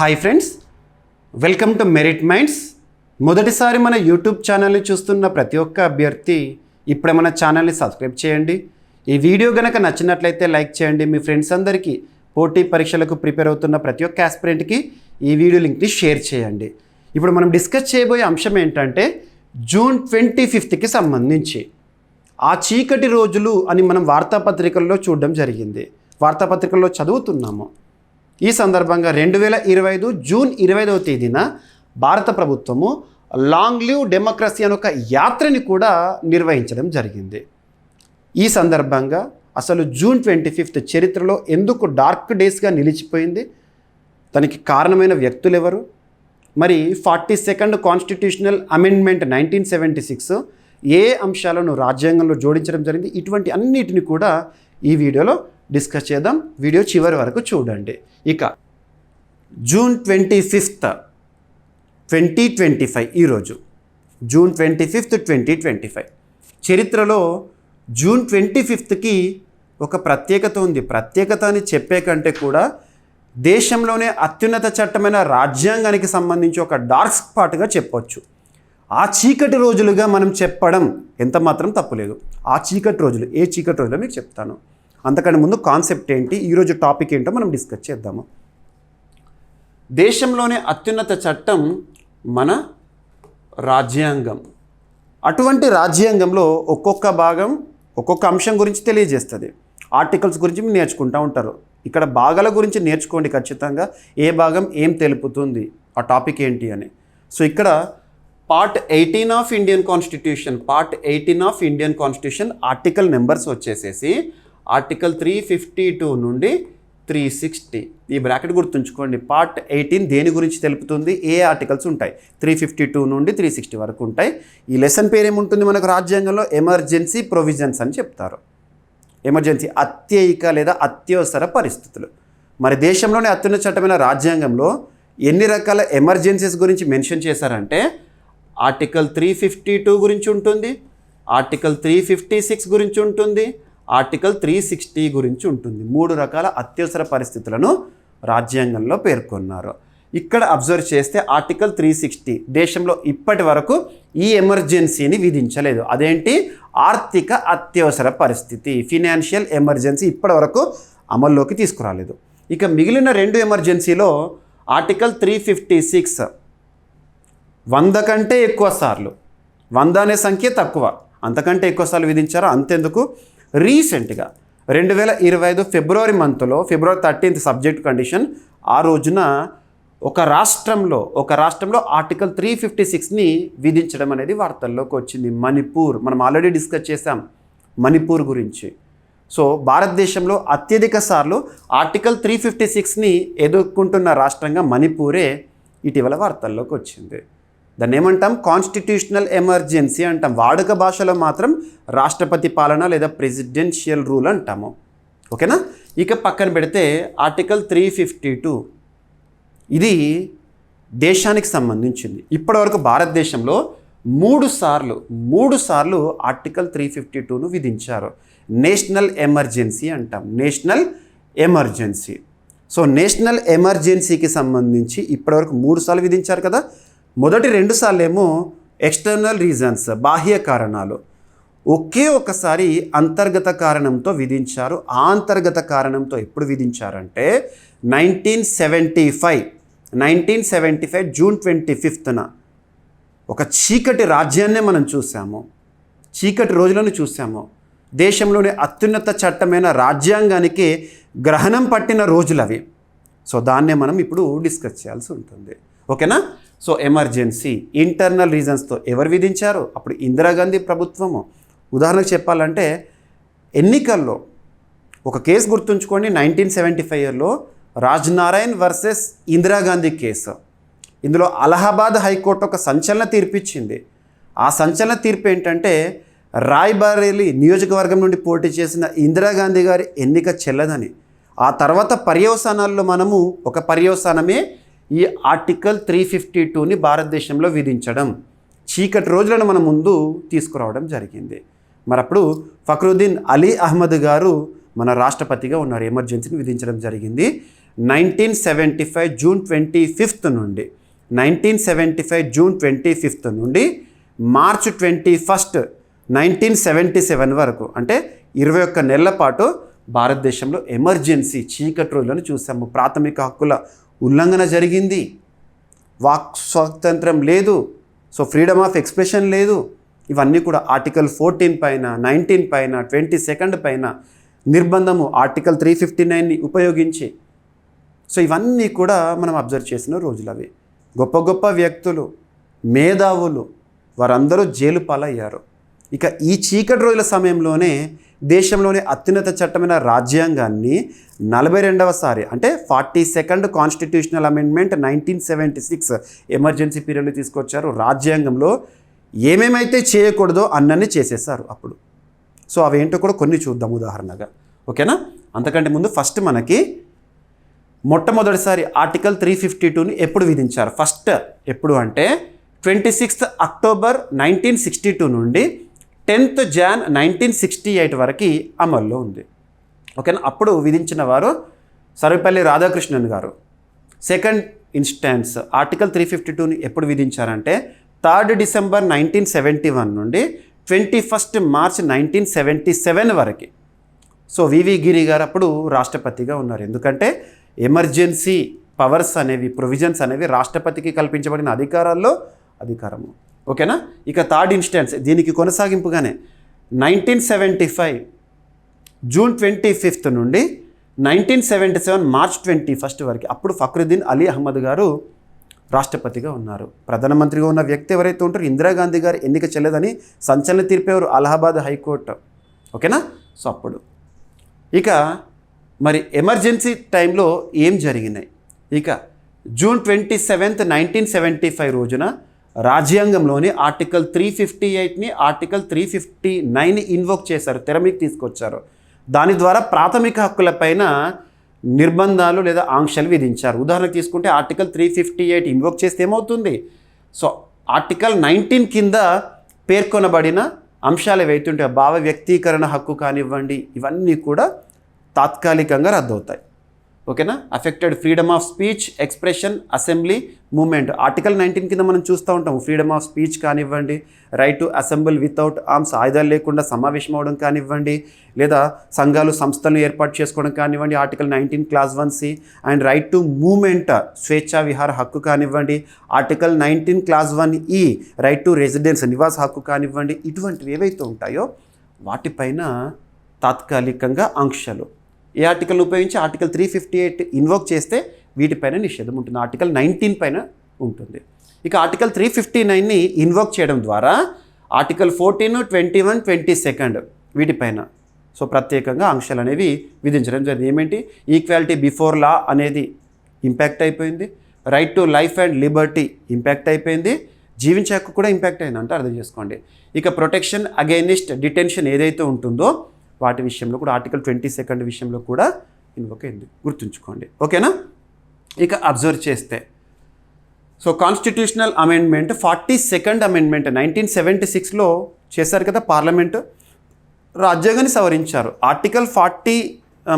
Hi friends, welcome to merit minds. మొదటిసారి మన YouTube ఛానల్ని చూస్తున్న ప్రతి ఒక్క అభ్యర్థి ఇప్పుడే మన ఛానల్ని సబ్స్క్రైబ్ చేయండి. ఈ వీడియో కనుక నచ్చినట్లయితే లైక్ చేయండి. మీ ఫ్రెండ్స్ అందరికీ పోటీ పరీక్షలకు ప్రిపేర్ అవుతున్న ప్రతి ఒక్క ఆస్పిరెంట్కి ఈ వీడియో లింక్ని షేర్ చేయండి. ఇప్పుడు మనం డిస్కస్ చేయబోయే అంశం ఏంటంటే జూన్ 25కి సంబంధించి ఆ చీకటి రోజులు అని మనం వార్తాపత్రికల్లో చూడడం జరిగింది, వార్తాపత్రికల్లో చదువుతున్నాము. ఈ సందర్భంగా 2025 జూన్ 25వ తేదీన భారత ప్రభుత్వము లాంగ్ లివ్ డెమోక్రసీ అనే ఒక యాత్రని కూడా నిర్వహించడం జరిగింది. ఈ సందర్భంగా అసలు జూన్ 25 చరిత్రలో ఎందుకు డార్క్ డేస్గా నిలిచిపోయింది, దానికి కారణమైన వ్యక్తులు ఎవరు, మరి 42nd కాన్స్టిట్యూషనల్ అమెండ్మెంట్ 1976 ఏ అంశాలను రాజ్యాంగంలో జోడించడం జరిగింది, ఇటువంటి అన్నిటిని కూడా ఈ వీడియోలో డిస్కస్ చేద్దాం. వీడియో చివరి వరకు చూడండి. ఇక జూన్ 25 2025 ఈరోజు జూన్ 25 2025 చరిత్రలో జూన్ 25కి ఒక ప్రత్యేకత ఉంది. ప్రత్యేకత అని చెప్పే కంటే కూడా దేశంలోనే అత్యున్నత చట్టమైన రాజ్యాంగానికి సంబంధించి ఒక డార్క్ స్పాట్గా చెప్పొచ్చు. ఆ చీకటి రోజులుగా మనం చెప్పడం ఎంత మాత్రం తప్పులేదు. ఆ చీకటి రోజులు ఏ చీకటి రోజులో మీకు చెప్తాను. అంతకంటే ముందు కాన్సెప్ట్ ఏంటి, ఈరోజు టాపిక్ ఏంటో మనం డిస్కస్ చేద్దాము. దేశంలోనే అత్యున్నత చట్టం మన రాజ్యాంగం. అటువంటి రాజ్యాంగంలో ఒక్కొక్క భాగం ఒక్కొక్క అంశం గురించి తెలియజేస్తుంది. ఆర్టికల్స్ గురించి మీరు నేర్చుకుంటూ ఉంటారు. ఇక్కడ భాగాల గురించి నేర్చుకోండి ఖచ్చితంగా, ఏ భాగం ఏం తెలుపుతుంది, ఆ టాపిక్ ఏంటి అని. సో ఇక్కడ part 18 of Indian constitution article numbers వచ్చేసేసి ఆర్టికల్ 352 నుండి 360. ఈ బ్రాకెట్ గుర్తుంచుకోండి. పార్ట్ 18 దేని గురించి తెలుపుతుంది, ఏ ఆర్టికల్స్ ఉంటాయి, 352 నుండి 360 వరకు ఉంటాయి. ఈ లెసన్ పేరు ఏముంటుంది మనకు రాజ్యాంగంలో, ఎమర్జెన్సీ ప్రొవిజన్స్ అని చెప్తారు. ఎమర్జెన్సీ అత్యయిక లేదా అత్యవసర పరిస్థితులు. మరి దేశంలోని అత్యున్నత చట్టమైన రాజ్యాంగంలో ఎన్ని రకాల ఎమర్జెన్సీస్ గురించి మెన్షన్ చేశారంటే ఆర్టికల్ 352 గురించి ఉంటుంది, ఆర్టికల్ 356 గురించి ఉంటుంది, ఆర్టికల్ 360 గురించి ఉంటుంది. 3 రకాల అత్యవసర పరిస్థితులను రాజ్యాంగంలో పేర్కొన్నారు. ఇక్కడ అబ్జర్వ్ చేస్తే ఆర్టికల్ 360 దేశంలో ఇప్పటి వరకు ఈ ఎమర్జెన్సీని విధించలేదు. అదేంటి, ఆర్థిక అత్యవసర పరిస్థితి, ఫినాన్షియల్ ఎమర్జెన్సీ ఇప్పటి వరకు అమల్లోకి తీసుకురాలేదు. ఇక మిగిలిన 2 ఎమర్జెన్సీలో ఆర్టికల్ 356 100 కంటే ఎక్కువ సార్లు, 100 అనే సంఖ్య తక్కువ, అంతకంటే ఎక్కువ సార్లు విధించారు. అంతెందుకు, రీసెంట్గా 2025 ఫిబ్రవరి 13th సబ్జెక్ట్ కండిషన్, ఆ రోజున ఒక రాష్ట్రంలో ఆర్టికల్ 356ని విధించడం అనేది వార్తల్లోకి వచ్చింది. మణిపూర్, మనం ఆల్రెడీ డిస్కస్ చేసాం మణిపూర్ గురించి. సో భారతదేశంలో అత్యధిక సార్లు ఆర్టికల్ 356ని ఎదుర్కొంటున్న రాష్ట్రంగా మణిపూరే ఇటీవల వార్తల్లోకి వచ్చింది. దాన్ని ఏమంటాం, కాన్స్టిట్యూషనల్ ఎమర్జెన్సీ అంటాం. వాడుక భాషలో మాత్రం రాష్ట్రపతి పాలన లేదా ప్రెసిడెన్షియల్ రూల్ అంటాము. ఓకేనా. ఇక పక్కన పెడితే ఆర్టికల్ 352 ఇది దేశానికి సంబంధించింది. ఇప్పటివరకు భారతదేశంలో 3 సార్లు ఆర్టికల్ 352ను విధించారు. నేషనల్ ఎమర్జెన్సీ అంటాం, నేషనల్ ఎమర్జెన్సీ. సో నేషనల్ ఎమర్జెన్సీకి సంబంధించి ఇప్పటివరకు 3 సార్లు విధించారు కదా. మొదటి 2 సార్లు ఏమో ఎక్స్టర్నల్ రీజన్స్, బాహ్య కారణాలు. ఒకే ఒకసారి అంతర్గత కారణంతో విధించారు. ఆ అంతర్గత కారణంతో ఎప్పుడు విధించారంటే 1975 జూన్ 25న ఒక చీకటి రాజ్యాన్నే మనం చూసాము, చీకటి రోజులను చూసాము. దేశంలోని అత్యున్నత చట్టమైన రాజ్యాంగానికి గ్రహణం పట్టిన రోజులు అవి. సో దాన్నే మనం ఇప్పుడు డిస్కస్ చేయాల్సి ఉంటుంది. ఓకేనా. సో ఎమర్జెన్సీ, ఇంటర్నల్ రీజన్స్తో ఎవరు విధించారు, అప్పుడు ఇందిరాగాంధీ ప్రభుత్వము. ఉదాహరణకు చెప్పాలంటే ఎన్నికల్లో ఒక కేసు గుర్తుంచుకోండి, 1975లో రాజ్నారాయణ్ వర్సెస్ ఇందిరాగాంధీ కేసు. ఇందులో అలహాబాద్ హైకోర్టు ఒక సంచలన తీర్పు ఇచ్చింది. ఆ సంచలన తీర్పు ఏంటంటే రాయ్బరేలీ నియోజకవర్గం నుండి పోటీ చేసిన ఇందిరాగాంధీ గారి ఎన్నిక చెల్లదని. ఆ తర్వాత పర్యవసానాల్లో మనము ఒక పర్యవసానమే ఈ ఆర్టికల్ 352ని భారతదేశంలో విధించడం, చీకటి రోజులను మన ముందు తీసుకురావడం జరిగింది. మరి అప్పుడు ఫక్రుద్దీన్ అలీ అహ్మద్ గారు మన రాష్ట్రపతిగా ఉన్నారు, ఎమర్జెన్సీని విధించడం జరిగింది. 1975 జూన్ 25 నుండి 1975 జూన్ 25 నుండి మార్చ్ 21 1977 వరకు అంటే 21 నెలల పాటు భారతదేశంలో ఎమర్జెన్సీ చీకటి రోజులను చూసాము. ప్రాథమిక హక్కుల ఉల్లంఘన జరిగింది, వాక్ స్వాతంత్రం లేదు, సో ఫ్రీడమ్ ఆఫ్ ఎక్స్ప్రెషన్ లేదు. ఇవన్నీ కూడా ఆర్టికల్ 14 పైన, 19 పైన, 22 పైన నిర్బంధము ఆర్టికల్ 359ని ఉపయోగించి. సో ఇవన్నీ కూడా మనం అబ్జర్వ్ చేసిన రోజులు అవి. గొప్ప గొప్ప వ్యక్తులు, మేధావులు వారందరూ జైలు పాలయ్యారు. ఇక ఈ చీకటి రోజుల సమయంలోనే దేశంలోని అత్యున్నత చట్టమైన రాజ్యాంగాన్ని 42వసారి అంటే 42nd కాన్స్టిట్యూషనల్ అమెండ్మెంట్ 1976 ఎమర్జెన్సీ పీరియడ్లో తీసుకొచ్చారు. రాజ్యాంగంలో ఏమేమైతే చేయకూడదో అన్నీ చేసేసారు అప్పుడు. సో అవేంటో కూడా కొన్ని చూద్దాం ఉదాహరణగా, ఓకేనా. అంతకంటే ముందు ఫస్ట్ మనకి మొట్టమొదటిసారి ఆర్టికల్ 352ని ఎప్పుడు విధించారు? ఫస్ట్ ఎప్పుడు అంటే 26 అక్టోబర్ 1962 నుండి 10th జాన్ 1968 వరకు అమల్లో ఉంది, ఓకేనా. అప్పుడు విధించిన వారు సర్వేపల్లి రాధాకృష్ణన్ గారు. సెకండ్ ఇన్స్టాన్స్ ఆర్టికల్ 352ని ఎప్పుడు విధించారంటే 3rd డిసెంబర్ 1971 నుండి 21st మార్చ్ 1977 వరకు. సో వివి గిరి గారు అప్పుడు రాష్ట్రపతిగా ఉన్నారు. ఎందుకంటే ఎమర్జెన్సీ పవర్స్ అనేవి, ప్రొవిజన్స్ అనేవి రాష్ట్రపతికి కల్పించబడిన అధికారము, ఓకేనా. ఇక 3rd ఇన్స్టాన్స్ దీనికి కొనసాగింపుగానే 1975 జూన్ 25 నుండి 1977 మార్చ్ 21 వరకు అప్పుడు ఫక్రుద్దీన్ అలీ అహ్మద్ గారు రాష్ట్రపతిగా ఉన్నారు. ప్రధానమంత్రిగా ఉన్న వ్యక్తి ఎవరైతే ఉంటారో ఇందిరాగాంధీ గారు ఎన్నిక చెల్లదని సంచలన తీర్పేవారు అలహాబాద్ హైకోర్టు, ఓకేనా. సో అప్పుడు ఇక మరి ఎమర్జెన్సీ టైంలో ఏం జరిగినాయి? ఇక జూన్ 27 1975 రోజున రాజ్యాంగంలోని ఆర్టికల్ 358ని ఆర్టికల్ 359ని ఇన్వోక్ చేశారు, తెర మీకు తీసుకొచ్చారు. దాని ద్వారా ప్రాథమిక హక్కులపైన నిర్బంధాలు లేదా ఆంక్షలు విధించారు. ఉదాహరణకు తీసుకుంటే ఆర్టికల్ 358 ఇన్వోక్ చేస్తే ఏమవుతుంది? సో ఆర్టికల్ 19 కింద పేర్కొనబడిన అంశాలు ఏవైతుంటే భావ వ్యక్తీకరణ హక్కు కానివ్వండి, ఇవన్నీ కూడా తాత్కాలికంగా రద్దవుతాయి, ఓకేనా. Affected freedom of speech, expression, assembly, movement article 19 కింద మనం చూస్తూ ఉంటాం. ఫ్రీడమ్ ఆఫ్ స్పీచ్ కానివ్వండి, right to assemble without arms ఆయుధాలు లేకుండా సమావేశం అవడం కానివ్వండి, లేదా సంఘాలు సంస్థలను ఏర్పాటు చేసుకోవడం కానివ్వండి article 19 clause 1C, and right to movement స్వేచ్ఛా విహార హక్కు కానివ్వండి article 19 clause 1E, right to residence నివాస హక్కు కానివ్వండి. ఇటువంటివి ఏవైతే ఉంటాయో వాటిపైన తాత్కాలికంగా ఆంక్షలు. ఏ ఆర్టికల్ని ఉపయోగించి ఆర్టికల్ 358 ఇన్వోక్ చేస్తే వీటిపైన నిషేధం ఉంటుంది, ఆర్టికల్ 19 పైన ఉంటుంది. ఇక ఆర్టికల్ 359ని ఇన్వోక్ చేయడం ద్వారా ఆర్టికల్ 14, 21, 22 వీటిపైన సో ప్రత్యేకంగా ఆంక్షలు అనేవి విధించడం జరిగింది. ఏమేంటి? ఈక్వాలిటీ బిఫోర్ లా అనేది ఇంపాక్ట్ అయిపోయింది, right to life and Liberty impact అయిపోయింది, జీవించే హక్కు కూడా ఇంపాక్ట్ అయిందంటే అర్థం చేసుకోండి. ఇక ప్రొటెక్షన్ అగైనిస్ట్ డిటెన్షన్ ఏదైతే ఉంటుందో వాటి విషయంలో కూడా ఆర్టికల్ 22 విషయంలో కూడా ఇన్వోక్ అయింది, గుర్తుంచుకోండి, ఓకేనా. ఇక అబ్జర్వ్ చేస్తే so constitutional amendment 42nd amendment 1976లో చేశారు కదా పార్లమెంటు, రాజ్యాంగాన్ని సవరించారు. ఆర్టికల్ 40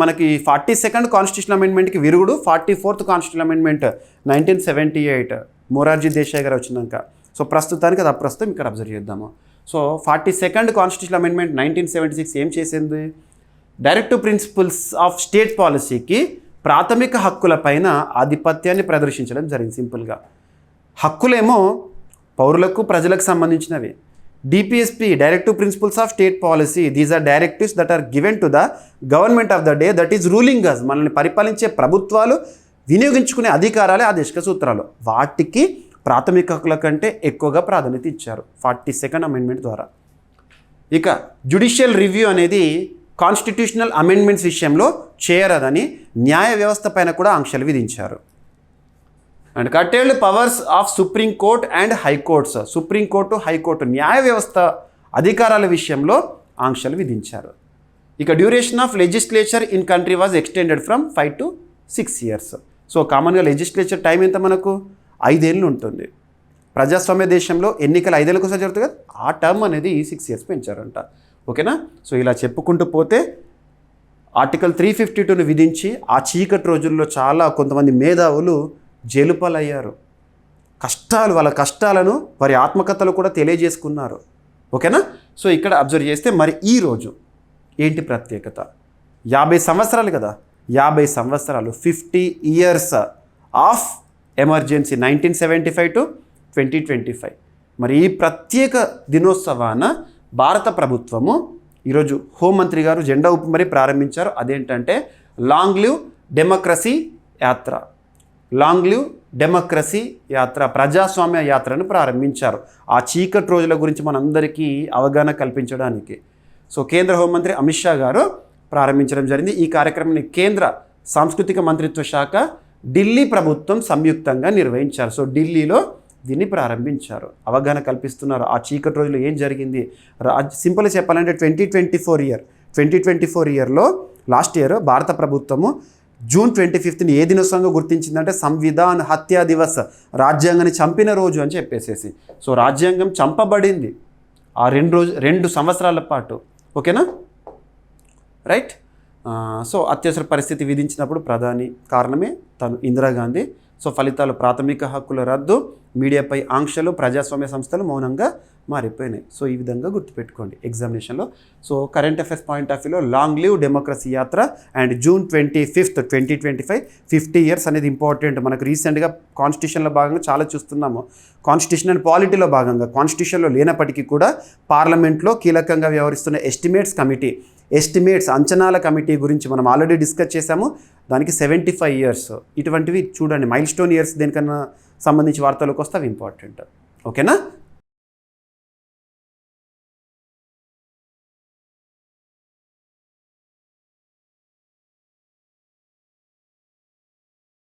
మనకి 42nd కాన్స్టిట్యూషనల్ అమెండ్మెంట్కి విరుగుడు 44th constitutional amendment 1978 Morarji Desai గారు వచ్చినాక. సో ప్రస్తుతానికి అది అప్రస్తుతం, ఇక్కడ అబ్జర్వ్ చేద్దాము. సో 42nd కాన్స్టిట్యూషనల్ అమెండ్మెంట్ 1976 ఏం చేసింది? డైరెక్టివ్ ప్రిన్సిపల్స్ ఆఫ్ స్టేట్ పాలసీకి ప్రాథమిక హక్కులపైన ఆధిపత్యాన్ని ప్రదర్శించడం జరిగింది. సింపుల్గా హక్కులేమో పౌరులకు ప్రజలకు సంబంధించినవి. DPSP directive principles of state policy, these are directives that are given to the government of the day that is ruling us. మనల్ని పరిపాలించే ప్రభుత్వాలు వినియోగించుకునే అధికారాలే ఆదేశిక సూత్రాలు. వాటికి ప్రాథమిక హక్కుల కంటే ఎక్కువగా ప్రాధాన్యత ఇచ్చారు 42nd అమెండ్మెంట్ ద్వారా. ఇక జ్యుడిషియల్ రివ్యూ అనేది కాన్స్టిట్యూషనల్ అమెండ్మెంట్స్ విషయంలో చేయరాదని న్యాయ వ్యవస్థ పైన కూడా ఆంక్షలు విధించారు. And curtailed powers of supreme court and high courts, supreme court high court న్యాయ వ్యవస్థ అధికారాల విషయంలో ఆంక్షలు విధించారు. ఇక duration of legislature in country was extended from 5 to 6 years. So కామన్గా లెజిస్లేచర్ టైం ఎంత మనకు 5 ఏళ్ళు ఉంటుంది. ప్రజాస్వామ్య దేశంలో ఎన్నికలు 5 ఏళ్ళకు ఒకసారి జరుగుతుంది కదా, ఆ టర్మ్ అనేది 6 years పెంచారంట, ఓకేనా. సో ఇలా చెప్పుకుంటూ పోతే ఆర్టికల్ 352ను విధించి ఆ చీకటి రోజుల్లో చాలా కొంతమంది మేధావులు జైలు పాలయ్యారు. వాళ్ళ కష్టాలను వారి ఆత్మకథలు కూడా తెలియజేసుకున్నారు. ఓకేనా? సో ఇక్కడ అబ్జర్వ్ చేస్తే మరి ఈ రోజు ఏంటి ప్రత్యేకత? 50 సంవత్సరాలు కదా, 50 సంవత్సరాలు, 50 ఇయర్స్ ఆఫ్ ఎమర్జెన్సీ 1975 to 2025. మరి ఈ ప్రత్యేక దినోత్సవాన భారత ప్రభుత్వము ఈరోజు హోంమంత్రి గారు జెండా ఊపి మరీ ప్రారంభించారు. అదేంటంటే లాంగ్ లివ్ డెమోక్రసీ యాత్ర. లాంగ్ లివ్ డెమోక్రసీ యాత్ర, ప్రజాస్వామ్య యాత్రను ప్రారంభించారు. ఆ చీకటి రోజుల గురించి మనందరికీ అవగాహన కల్పించడానికి. సో కేంద్ర హోంమంత్రి అమిత్ షా గారు ప్రారంభించడం జరిగింది. ఈ కార్యక్రమాన్ని కేంద్ర సాంస్కృతిక మంత్రిత్వ శాఖ, ఢిల్లీ ప్రభుత్వం సంయుక్తంగా నిర్వహించారు. సో ఢిల్లీలో దీన్ని ప్రారంభించారు, అవగాహన కల్పిస్తున్నారు. ఆ చీకటి రోజులు ఏం జరిగింది, సింపుల్గా చెప్పాలంటే 2024 ఇయర్లో లాస్ట్ ఇయర్ భారత ప్రభుత్వము జూన్ 25ని ఏ దినోత్సవంగా గుర్తించిందంటే సంవిధాన్ హత్యా దివస్, రాజ్యాంగాన్ని చంపిన రోజు అని చెప్పేసేసి. సో రాజ్యాంగం చంపబడింది ఆ 2 సంవత్సరాల పాటు. ఓకేనా? రైట్. సో అత్యవసర పరిస్థితి విధించినప్పుడు ప్రధాని కారణమే తను ఇందిరాగాంధీ. సో ఫలితాలు ప్రాథమిక హక్కుల రద్దు, మీడియాపై ఆంక్షలు, ప్రజాస్వామ్య సంస్థలు మౌనంగా మారిపోయినాయి. సో ఈ విధంగా గుర్తుపెట్టుకోండి ఎగ్జామినేషన్లో. So current affairs point of వ్యూలో లాంగ్ లివ్ డెమోక్రసీ యాత్ర అండ్ జూన్ 25th 2025 50 ఇయర్స్ అనేది ఇంపార్టెంట్. మనకు రీసెంట్గా కాన్స్టిట్యూషన్లో భాగంగా చాలా చూస్తున్నాము. కాన్స్టిట్యూషన్ అండ్ పాలిటీలో భాగంగా కాన్స్టిట్యూషన్లో లేనప్పటికీ కూడా పార్లమెంట్లో కీలకంగా వ్యవహరిస్తున్న ఎస్టిమేట్స్ అంచనాల కమిటీ గురించి మనం ఆల్రెడీ డిస్కస్ చేశాము. దానికి 75 ఇయర్స్. ఇటువంటివి చూడండి, మైల్ స్టోన్ ఇయర్స్ దేనికన్నా సంబంధించి వార్తలకు వస్తే అవి ఇంపార్టెంట్. ఓకేనా?